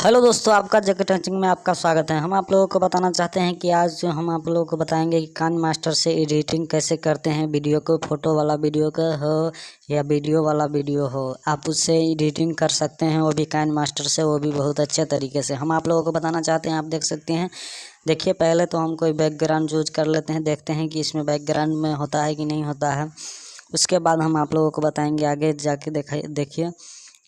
Hello दोस्तों, आपका jacket touching में आपका स्वागत है। हम आप लोगों को बताना चाहते हैं कि आज हम आप लोगों को बताएंगे कि काइन मास्टर से एडिटिंग कैसे करते हैं। वीडियो को, फोटो वाला वीडियो का हो या वीडियो वाला वीडियो हो, आप उससे एडिटिंग कर सकते हैं, वो भी काइन मास्टर से, वो भी बहुत अच्छे तरीके से। हम आप लोगों को बताना चाहते हैं, आप देख सकते हैं। देखिए, पहले तो हम कोई बैकग्राउंड यूज कर लेते हैं, देखते हैं कि इसमें बैकग्राउंड में होता है कि नहीं होता है। उसके बाद हम आप लोगों को बताएंगे, आगे जाके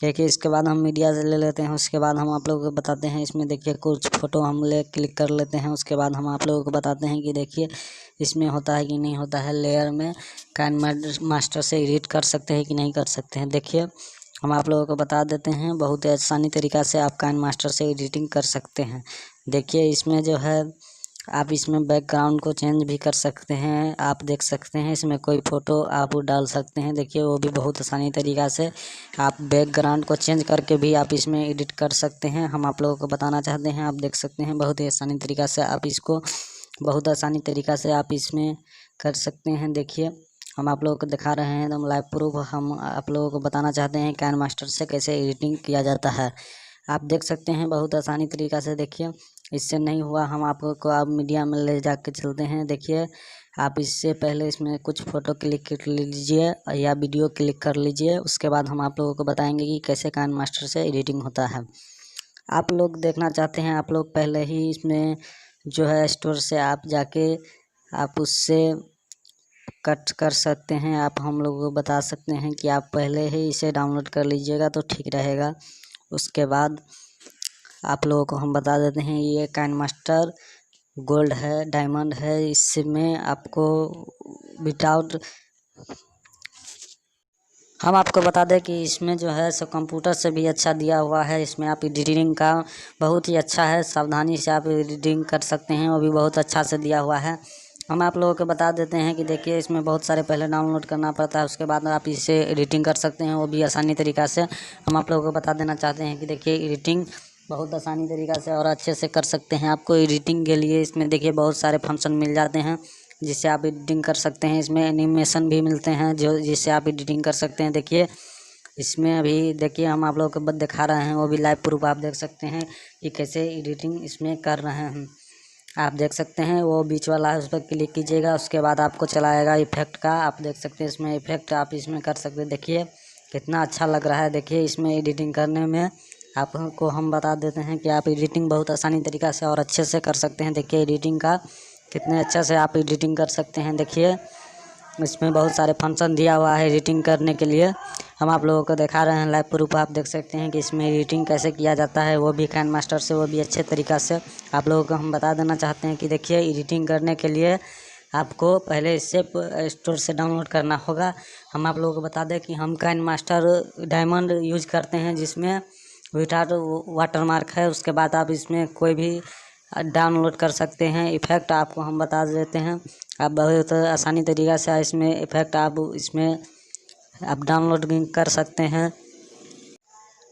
देखिए इसके बाद हम मीडिया से ले लेते हैं। उसके बाद हम आप लोगों को बताते हैं, इसमें देखिए कुछ फ़ोटो हम क्लिक कर लेते हैं। उसके बाद हम आप लोगों को बताते हैं कि देखिए इसमें होता है कि नहीं होता है। लेयर में काइन मास्टर से एडिट कर सकते हैं कि नहीं कर सकते हैं। देखिए, हम आप लोगों को बता देते हैं, बहुत ही आसानी तरीक़ा से आप काइन मास्टर से एडिटिंग कर सकते हैं। देखिए, इसमें जो है आप इसमें बैकग्राउंड को चेंज भी कर सकते हैं। आप देख सकते हैं, इसमें कोई फ़ोटो आप डाल सकते हैं। देखिए, वो भी बहुत आसानी तरीक़ा से आप बैकग्राउंड को चेंज करके भी आप इसमें एडिट कर सकते हैं। हम आप लोगों को बताना चाहते हैं, आप देख सकते हैं, बहुत ही आसानी तरीक़ा से आप इसको आप इसमें कर सकते हैं। देखिए, हम आप लोगों को दिखा रहे हैं एकदम लाइव प्रूफ। हम आप लोगों को बताना चाहते हैं काइन मास्टर से कैसे एडिटिंग किया जाता है। आप देख सकते हैं, बहुत आसानी तरीक़ा से। देखिए, इससे नहीं हुआ, हम आपको आप मीडिया में ले जाके चलते हैं। देखिए, आप इससे पहले इसमें कुछ फ़ोटो क्लिक कर लीजिए या वीडियो क्लिक कर लीजिए। उसके बाद हम आप लोगों को बताएंगे कि कैसे काइन मास्टर से एडिटिंग होता है। आप लोग देखना चाहते हैं, आप लोग पहले ही इसमें जो है स्टोर से आप जाके आप उससे कट कर सकते हैं। आप हम लोगों को बता सकते हैं कि आप पहले ही इसे डाउनलोड कर लीजिएगा तो ठीक रहेगा। उसके बाद आप लोगों को हम बता देते हैं, ये काइन मास्टर गोल्ड है, डायमंड है। इसमें आपको विदाउट हम आपको बता दें कि इसमें जो है सो कंप्यूटर से भी अच्छा दिया हुआ है। इसमें आप एडिटिंग का बहुत ही अच्छा है, सावधानी से आप एडिटिंग कर सकते हैं, वो भी बहुत अच्छा से दिया हुआ है। हम आप लोगों को बता देते हैं कि देखिए, इसमें बहुत सारे पहले डाउनलोड करना पड़ता है, उसके बाद आप इसे एडिटिंग कर सकते हैं, वो भी आसानी तरीक़ा से। हम आप लोगों को बता देना चाहते हैं कि देखिए, एडिटिंग बहुत आसानी तरीक़ा से और अच्छे से कर सकते हैं। आपको एडिटिंग के लिए इसमें देखिए बहुत सारे फंक्शन मिल जाते हैं, जिससे आप एडिटिंग कर सकते हैं। इसमें एनिमेशन भी मिलते हैं जिससे आप एडिटिंग कर सकते हैं। देखिए, इसमें अभी देखिए हम आप लोगों को दिखा रहे हैं, वो भी लाइव प्रूफ आप देख सकते हैं कि कैसे एडिटिंग इसमें कर रहे हैं। आप देख सकते हैं, वो बीच वाला है, उस पर क्लिक कीजिएगा। उसके बाद आपको चलाएगा इफेक्ट का। आप देख सकते हैं, इसमें इफेक्ट आप इसमें कर सकते हैं। देखिए कितना अच्छा लग रहा है। देखिए, इसमें एडिटिंग करने में आपको हम बता देते हैं कि आप एडिटिंग बहुत आसानी तरीक़ा से और अच्छे से कर सकते हैं। देखिए, एडिटिंग का कितने अच्छे से आप एडिटिंग कर सकते हैं। देखिए, इसमें बहुत सारे फंक्शन दिया हुआ है एडिटिंग करने के लिए। हम आप लोगों को दिखा रहे हैं लाइव प्रूफ। आप देख सकते हैं कि इसमें एडिटिंग कैसे किया जाता है, वो भी काइन मास्टर से, वो भी अच्छे तरीक़ा से। आप लोगों को हम बता देना चाहते हैं कि देखिए, एडिटिंग करने के लिए आपको पहले इससे स्टोर से डाउनलोड करना होगा। हम आप लोगों को बता दें कि हम काइन मास्टर डायमंड यूज करते हैं, जिसमें विदाउट वाटरमार्क है। उसके बाद आप इसमें कोई भी डाउनलोड कर सकते हैं इफ़ेक्ट। आपको हम बता देते हैं, आप बहुत आसानी तरीक़ा से इसमें इफ़ेक्ट आप डाउनलोड कर सकते हैं।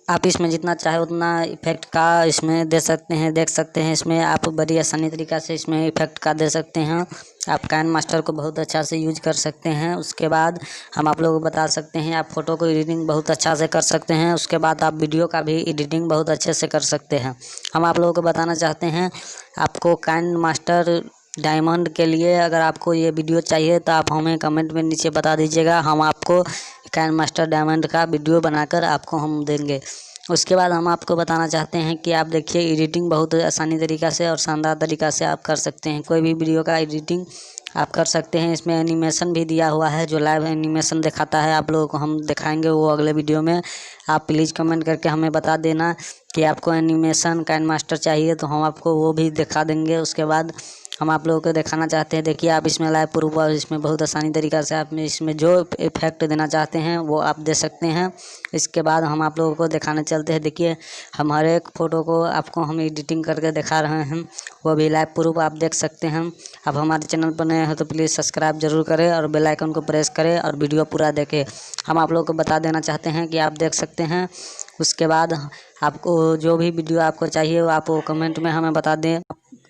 आप इसमें जितना चाहे उतना इफ़ेक्ट का इसमें दे सकते हैं। देख सकते हैं, इसमें आप बड़ी आसानी तरीक़ा से इसमें इफ़ेक्ट का दे सकते हैं। आप काइन मास्टर को बहुत अच्छा से यूज कर सकते हैं। उसके बाद हम आप लोगों को बता सकते हैं, आप फ़ोटो को एडिटिंग बहुत अच्छा से कर सकते हैं। उसके बाद आप वीडियो का भी एडिटिंग बहुत अच्छे से कर सकते हैं। हम आप लोगों को बताना चाहते हैं, आपको काइन मास्टर डायमंड के लिए अगर आपको ये वीडियो चाहिए तो आप हमें कमेंट में नीचे बता दीजिएगा। हम आपको काइन मास्टर डायमंड का वीडियो बनाकर आपको हम देंगे। उसके बाद हम आपको बताना चाहते हैं कि आप देखिए, एडिटिंग बहुत आसानी तरीक़ा से और शानदार तरीक़ा से आप कर सकते हैं। कोई भी वीडियो का एडिटिंग आप कर सकते हैं। इसमें एनिमेशन भी दिया हुआ है, जो लाइव एनिमेशन दिखाता है, आप लोगों को हम दिखाएंगे वो अगले वीडियो में। आप प्लीज़ कमेंट करके हमें बता देना कि आपको एनिमेशन काइन मास्टर चाहिए, तो हम आपको वो भी दिखा देंगे। उसके बाद हम आप लोगों को दिखाना चाहते हैं, देखिए, आप इसमें लाइव प्रूफ और इसमें बहुत आसानी तरीक़ा से आप इसमें जो इफ़ेक्ट देना चाहते हैं वो आप दे सकते हैं। इसके बाद हम आप लोगों को दिखाने चलते हैं। देखिए, हम हर एक फ़ोटो को आपको हम एडिटिंग करके दिखा रहे हैं, वो भी लाइव प्रूफ आप देख सकते हैं। अब हमारे चैनल पर नए हैं तो प्लीज़ सब्सक्राइब जरूर करें और बेल आइकन को प्रेस करें और वीडियो पूरा देखें। हम आप लोगों को बता देना चाहते हैं कि आप देख सकते हैं। उसके बाद आपको जो भी वीडियो आपको चाहिए वो आप कमेंट में हमें बता दें।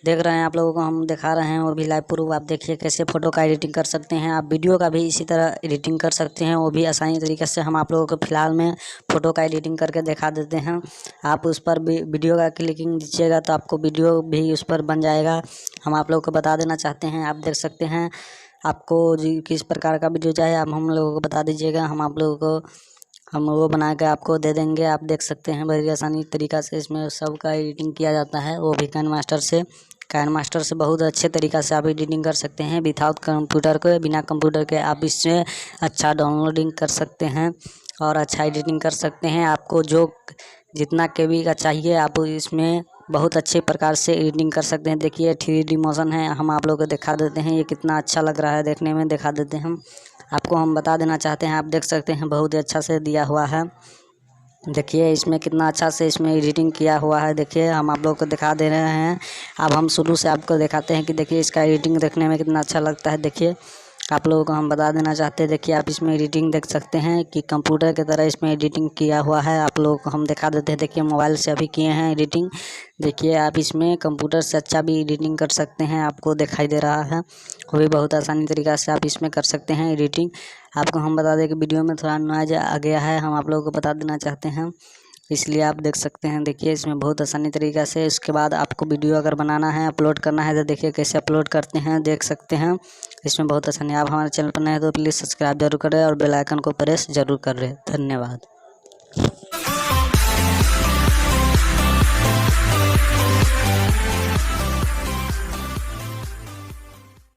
देख रहे हैं आप लोगों को हम दिखा रहे हैं, वो भी लाइव प्रूफ। आप देखिए कैसे फ़ोटो का एडिटिंग कर सकते हैं। आप वीडियो का भी इसी तरह एडिटिंग कर सकते हैं, वो भी आसानी तरीके से। हम आप लोगों को फ़िलहाल में फ़ोटो का एडिटिंग करके दिखा देते हैं। आप उस पर भी वीडियो का क्लिकिंग दीजिएगा तो आपको वीडियो भी उस पर बन जाएगा। हम आप लोगों को बता देना चाहते हैं, आप देख सकते हैं। आपको जी किस प्रकार का वीडियो चाहिए आप हम लोगों को बता दीजिएगा, हम आप लोगों को हम वो बना के आपको दे देंगे। आप देख सकते हैं बड़ी आसानी तरीक़ा से इसमें सब का एडिटिंग किया जाता है, वो भी काइनमास्टर से। काइनमास्टर से बहुत अच्छे तरीक़ा से आप एडिटिंग कर सकते हैं विदाउट कंप्यूटर के, बिना कंप्यूटर के आप इससे अच्छा डाउनलोडिंग कर सकते हैं और अच्छा एडिटिंग कर सकते हैं। आपको जो जितना KB का चाहिए आप इसमें बहुत अच्छे प्रकार से एडिटिंग कर सकते हैं। देखिए 3D मोशन है, हम आप लोगों को दिखा देते हैं, ये कितना अच्छा लग रहा है देखने में, दिखा देते हैं हम आपको। हम बता देना चाहते हैं, आप देख सकते हैं बहुत ही अच्छा से दिया हुआ है। देखिए इसमें कितना अच्छा से इसमें एडिटिंग किया हुआ है। देखिए हम आप लोगों को दिखा दे रहे हैं। अब हम शुरू से आपको दिखाते हैं कि देखिए इसका एडिटिंग देखने में कितना अच्छा लगता है। देखिए आप लोगों को हम बता देना चाहते हैं, देखिए आप इसमें एडिटिंग देख सकते हैं कि कंप्यूटर की तरह इसमें एडिटिंग किया हुआ है। आप लोगों को हम दिखा देते हैं, देखिए मोबाइल से अभी किए हैं एडिटिंग। देखिए आप इसमें कंप्यूटर से अच्छा भी एडिटिंग कर सकते हैं, आपको दिखाई दे रहा है। वो भी बहुत आसानी तरीक़ा से आप इसमें कर सकते हैं एडिटिंग। आपको हम बता दें कि वीडियो में थोड़ा नॉइज आ गया है, हम आप लोगों को बता देना चाहते हैं, इसलिए आप देख सकते हैं। देखिए इसमें बहुत आसानी तरीक़ा से। इसके बाद आपको वीडियो अगर बनाना है, अपलोड करना है तो देखिए कैसे अपलोड करते हैं, देख सकते हैं। इसमें बहुत आसानी। आप हमारे चैनल पर नए हैं तो प्लीज़ सब्सक्राइब जरूर करें और बेल आइकन को प्रेस जरूर करें। धन्यवाद।